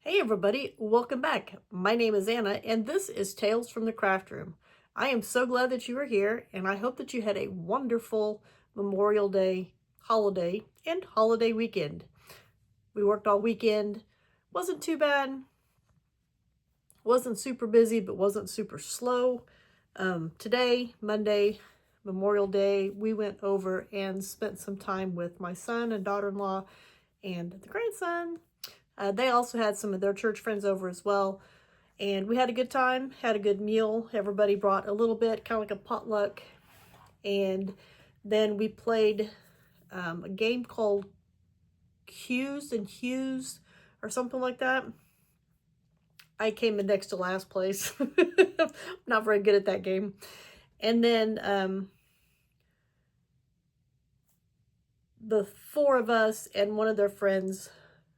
Hey everybody, welcome back. My name is Anna and this is Tales from the Craft Room. I am so glad that you are here and I hope that you had a wonderful Memorial Day holiday and holiday weekend. We worked all weekend, wasn't too bad, wasn't super busy but wasn't super slow. Today, Monday, Memorial Day, we went over and spent some time with my son and daughter-in-law and the grandson. They also had some of their church friends over as well. And we had a good time, had a good meal. Everybody brought a little bit, kind of like a potluck. And then we played a game called Hughes and Hughes or something like that. I came in next to last place. Not very good at that game. And then the four of us and one of their friends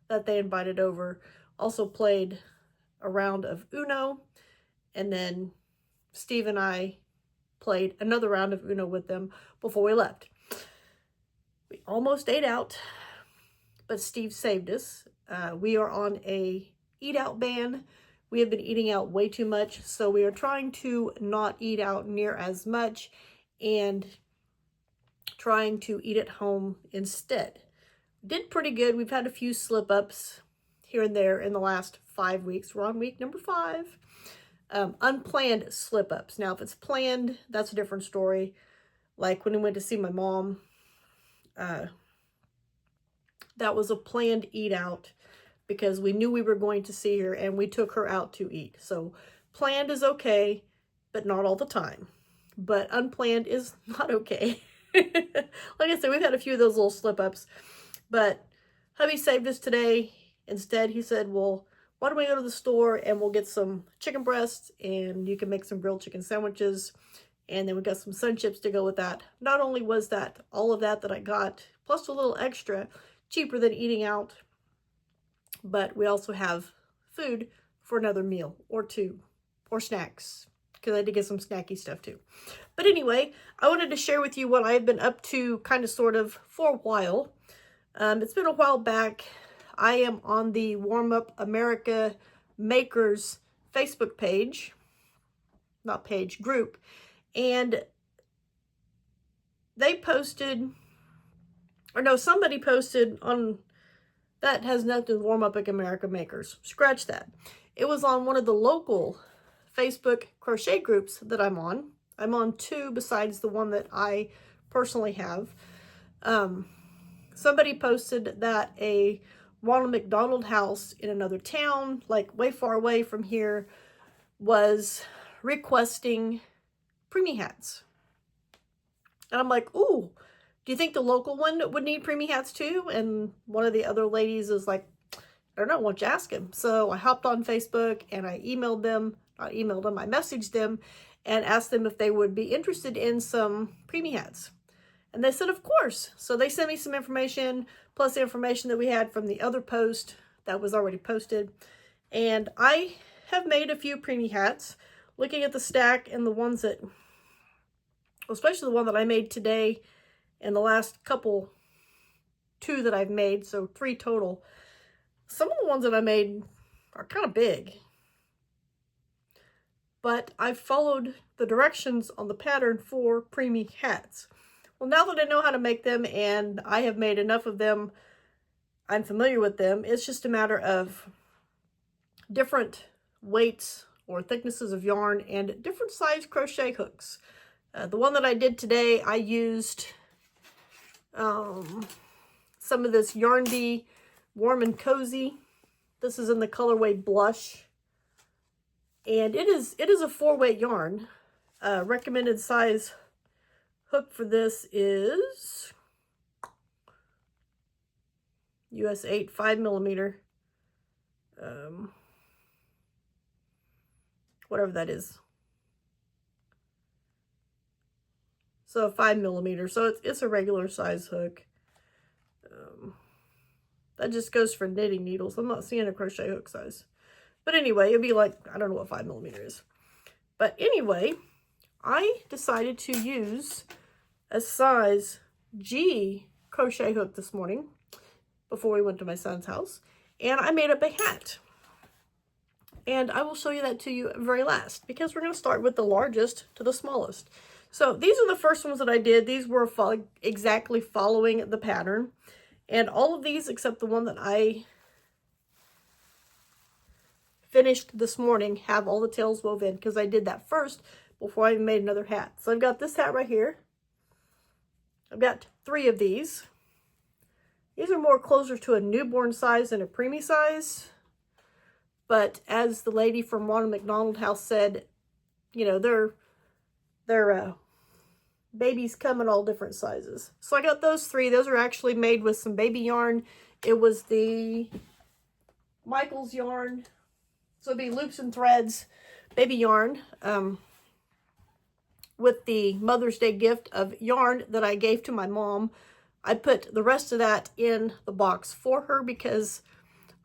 that they invited over also played a round of Uno, and then Steve and I played another round of Uno with them before we left. We almost ate out, but Steve saved us. We are on a eat out ban. We have been eating out way too much, so we are trying to not eat out near as much and trying to eat at home instead. Did pretty good. We've had a few slip-ups here and there in the last 5 weeks. We're on week number 5. Unplanned slip-ups. Now, if it's planned, that's a different story. Like when we went to see my mom, that was a planned eat out because we knew we were going to see her and we took her out to eat. So planned is okay, but not all the time. But unplanned is not okay. Like I said, we've had a few of those little slip-ups. But hubby saved us today. Instead, he said, well, why don't we go to the store and we'll get some chicken breasts and you can make some grilled chicken sandwiches. And then we got some sun chips to go with that. Not only was that all of that I got, plus a little extra, cheaper than eating out, but we also have food for another meal or two, or snacks, because I did get some snacky stuff too. But anyway, I wanted to share with you what I've been up to kind of sort of for a while. It's been a while back. I am on the Warm Up America Makers Facebook page, not page, group, and they posted, or no, somebody posted on, that has nothing to do with Warm Up America Makers. Scratch that. It was on one of the local Facebook crochet groups that I'm on. I'm on 2 besides the one that I personally have. Somebody posted that a Ronald McDonald House in another town, like way far away from here, was requesting preemie hats. And I'm like, ooh, do you think the local one would need preemie hats too? And one of the other ladies is like, I don't know, why don't you ask him? So I hopped on Facebook and I I messaged them and asked them if they would be interested in some preemie hats. And they said, of course. So they sent me some information, plus the information that we had from the other post that was already posted. And I have made a few preemie hats. Looking at the stack and the ones that, especially the one that I made today and the last couple, 2 that I've made, so 3 total. Some of the ones that I made are kind of big. But I followed the directions on the pattern for preemie hats. Well, now that I know how to make them and I have made enough of them, I'm familiar with them. It's just a matter of different weights or thicknesses of yarn and different size crochet hooks. The one that I did today, I used some of this Yarn Bee Warm and Cozy. This is in the colorway Blush. And it is a 4-weight yarn. Recommended size hook for this is US 8, 5mm. Whatever that is. So 5mm. So it's a regular size hook. That just goes for knitting needles. I'm not seeing a crochet hook size. But anyway, it'd be like, I don't know what 5mm is. But anyway, I decided to use a size G crochet hook this morning before we went to my son's house. And I made up a hat. And I will show you that to you very last, because we're going to start with the largest to the smallest. So these are the first ones that I did. These were exactly following the pattern. And all of these, except the one that I finished this morning, have all the tails woven in, because I did that first before I even made another hat. So I've got this hat right here. I've got 3 of these. These are more closer to a newborn size than a preemie size. But as the lady from Ronald McDonald House said, you know, they're babies come in all different sizes. So I got those 3. Those are actually made with some baby yarn. It was the Michael's yarn. So it'd be loops and threads, baby yarn, with the Mother's Day gift of yarn that I gave to my mom. I put the rest of that in the box for her because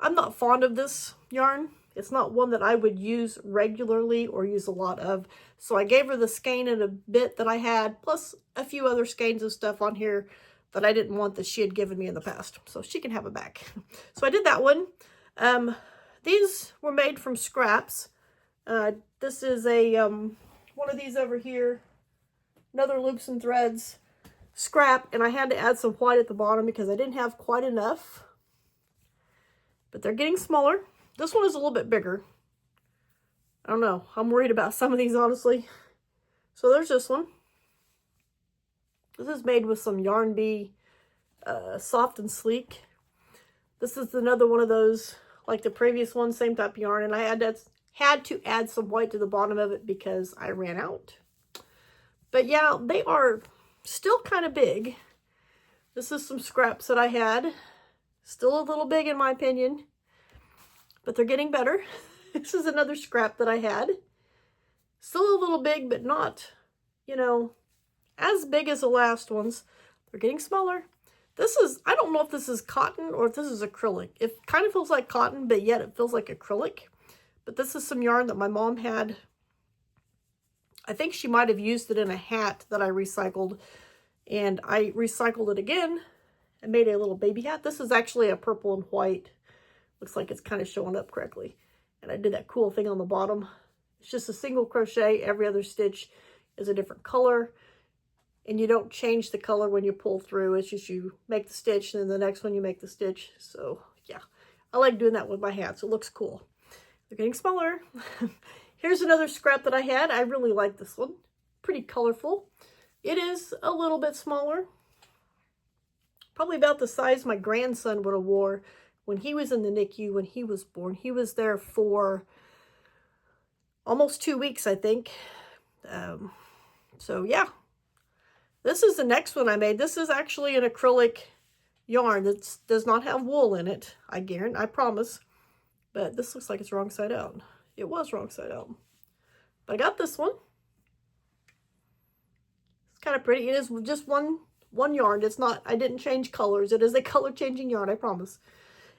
I'm not fond of this yarn. It's not one that I would use regularly or use a lot of. So I gave her the skein and a bit that I had, plus a few other skeins of stuff on here that I didn't want that she had given me in the past. So she can have it back. So I did that one. These were made from scraps. This is a one of these over here. Another loops and threads scrap, and I had to add some white at the bottom because I didn't have quite enough. But they're getting smaller. This one is a little bit bigger. I don't know. I'm worried about some of these, honestly. So there's this one. This is made with some Yarn Bee Soft and Sleek. This is another one of those, like the previous one, same type of yarn. And I had to add some white to the bottom of it because I ran out. But yeah, they are still kind of big. This is some scraps that I had. Still a little big in my opinion, but they're getting better. This is another scrap that I had. Still a little big, but not, you know, as big as the last ones. They're getting smaller. This is, I don't know if this is cotton or if this is acrylic. It kind of feels like cotton, but yet it feels like acrylic. But this is some yarn that my mom had. I think she might have used it in a hat that I recycled. And I recycled it again and made a little baby hat. This is actually a purple and white. Looks like it's kind of showing up correctly. And I did that cool thing on the bottom. It's just a single crochet. Every other stitch is a different color. And you don't change the color when you pull through. It's just you make the stitch and then the next one you make the stitch. So yeah, I like doing that with my hats. It looks cool. They're getting smaller. Here's another scrap that I had. I really like this one. Pretty colorful. It is a little bit smaller. Probably about the size my grandson would have wore when he was in the NICU when he was born. He was there for almost 2 weeks, I think. So yeah. This is the next one I made. This is actually an acrylic yarn that does not have wool in it. I guarantee, I promise. But this looks like it's wrong side out. It was wrong side out. But I got this one. It's kind of pretty. It is just one yarn. It's not, I didn't change colors. It is a color changing yarn, I promise.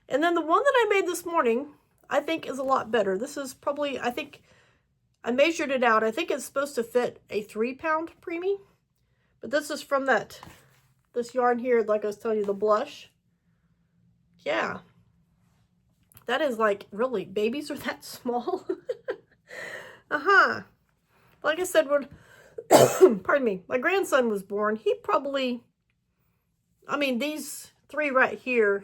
And then the one that I made this morning, I think is a lot better. This is probably, I think, I measured it out. I think it's supposed to fit a 3-pound preemie. But this is from this yarn here, like I was telling you, the blush. Yeah. That is like, really, babies are that small? Like I said, when, pardon me, my grandson was born, he probably, I mean, these 3 right here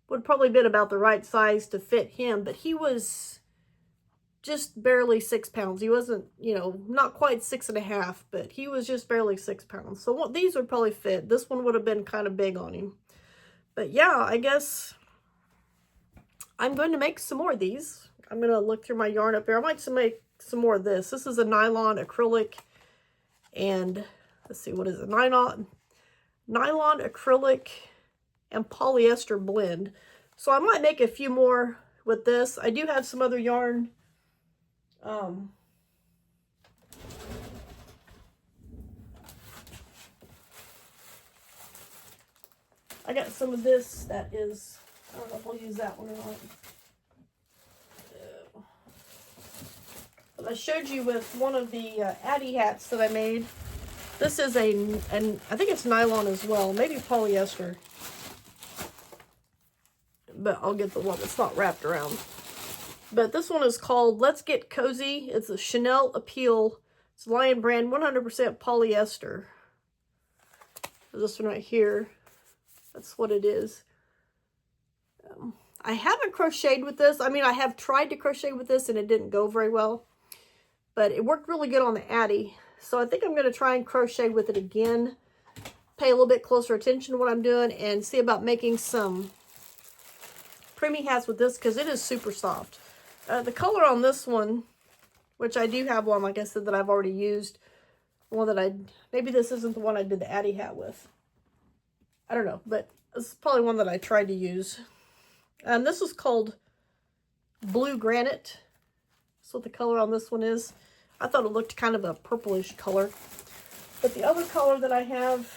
would probably been about the right size to fit him, but he was just barely 6 pounds. He wasn't, you know, not quite 6.5, but he was just barely 6 pounds. So what these would probably fit. This one would have been kind of big on him. But yeah, I guess I'm going to make some more of these. I'm going to look through my yarn up there. I might make some more of this. This is a nylon acrylic and let's see, what is it? Nylon acrylic and polyester blend. So I might make a few more with this. I do have some other yarn. I got some of this that is, I don't know if I'll use that one or not. But I showed you with one of the Addie hats that I made. This is and I think it's nylon as well, maybe polyester. But I'll get the one that's not wrapped around. But this one is called Let's Get Cozy. It's a Chanel Appeal. It's Lion brand, 100% polyester. This one right here. That's what it is. I haven't crocheted with this. I mean, I have tried to crochet with this and it didn't go very well. But it worked really good on the Addy. So I think I'm going to try and crochet with it again. Pay a little bit closer attention to what I'm doing and see about making some preemie hats with this because it is super soft. The color on this one, which I do have one, like I said, that I've already used. One that maybe this isn't the one I did the Addy hat with. I don't know, but it's probably one that I tried to use. And this is called Blue Granite. That's what the color on this one is. I thought it looked kind of a purplish color. But the other color that I have,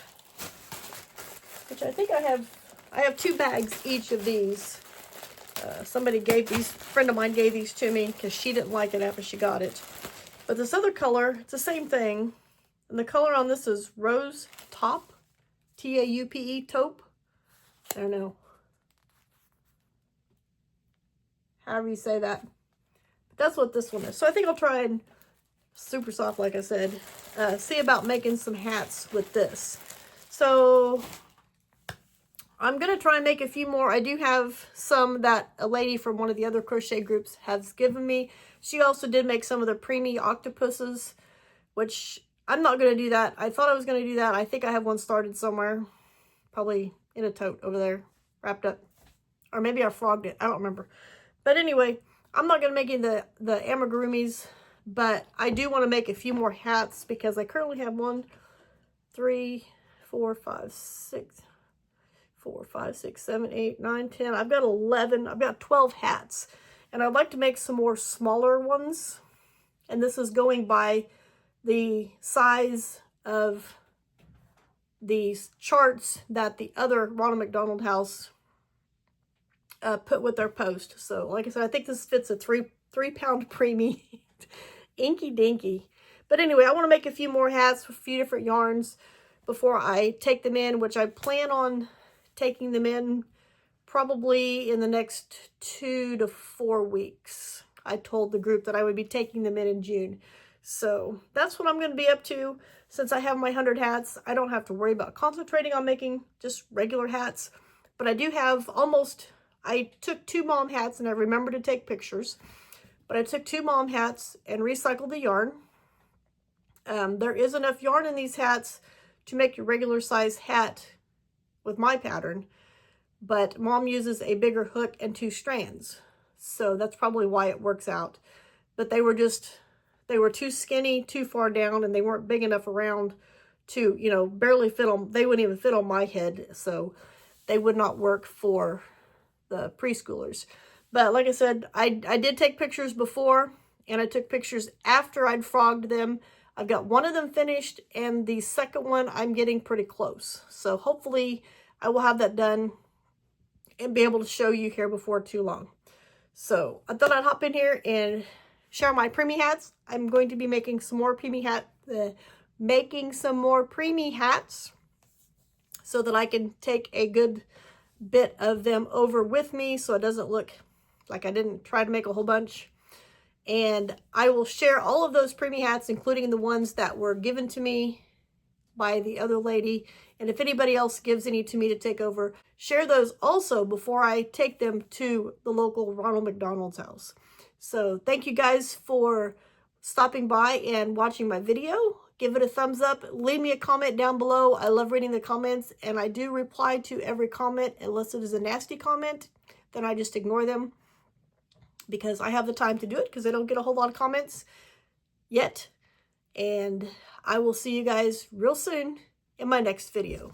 which I think I have 2 bags each of these. Somebody gave these, a friend of mine gave these to me because she didn't like it after she got it. But this other color, it's the same thing. And the color on this is Rose Taupe. T-A-U-P-E, taupe. I don't know. However you say that. But that's what this one is. So I think I'll try and, super soft like I said, see about making some hats with this. So I'm going to try and make a few more. I do have some that a lady from one of the other crochet groups has given me. She also did make some of the Preemie octopuses, which I'm not going to do that. I thought I was going to do that. I think I have one started somewhere. Probably in a tote over there, wrapped up. Or maybe I frogged it. I don't remember. But anyway, I'm not going to make any of the amigurumis, but I do want to make a few more hats because I currently have 1, 3, 4, 5, 6... 4, 5, 6, 7, 8, 9, 10. I've got 11. I've got 12 hats. And I'd like to make some more smaller ones. And this is going by the size of these charts that the other Ronald McDonald House put with their post. So, like I said, I think this fits a 3-pound preemie. Inky dinky. But anyway, I want to make a few more hats with a few different yarns before I take them in, which I plan on taking them in probably in the next 2 to 4 weeks. I told the group that I would be taking them in June. So that's what I'm going to be up to. Since I have my 100 hats, I don't have to worry about concentrating on making just regular hats. But I do have I took 2 mom hats and I remembered to take pictures. But I took 2 mom hats and recycled the yarn. There is enough yarn in these hats to make your regular size hat with my pattern, but mom uses a bigger hook and 2 strands. So that's probably why it works out. But they were too skinny, too far down, and they weren't big enough around to, you know, barely fit on, they wouldn't even fit on my head. So they would not work for the preschoolers. But like I said, I did take pictures before, and I took pictures after I'd frogged them. I've got one of them finished, and the second one I'm getting pretty close. So hopefully I will have that done and be able to show you here before too long. So I thought I'd hop in here and share my preemie hats. I'm going to be making some more preemie hats so that I can take a good bit of them over with me so it doesn't look like I didn't try to make a whole bunch. And I will share all of those preemie hats, including the ones that were given to me by the other lady. And if anybody else gives any to me to take over, share those also before I take them to the local Ronald McDonald's house. So thank you guys for stopping by and watching my video. Give it a thumbs up. Leave me a comment down below. I love reading the comments, and I do reply to every comment unless it is a nasty comment. Then I just ignore them, because I have the time to do it because I don't get a whole lot of comments yet. And I will see you guys real soon in my next video.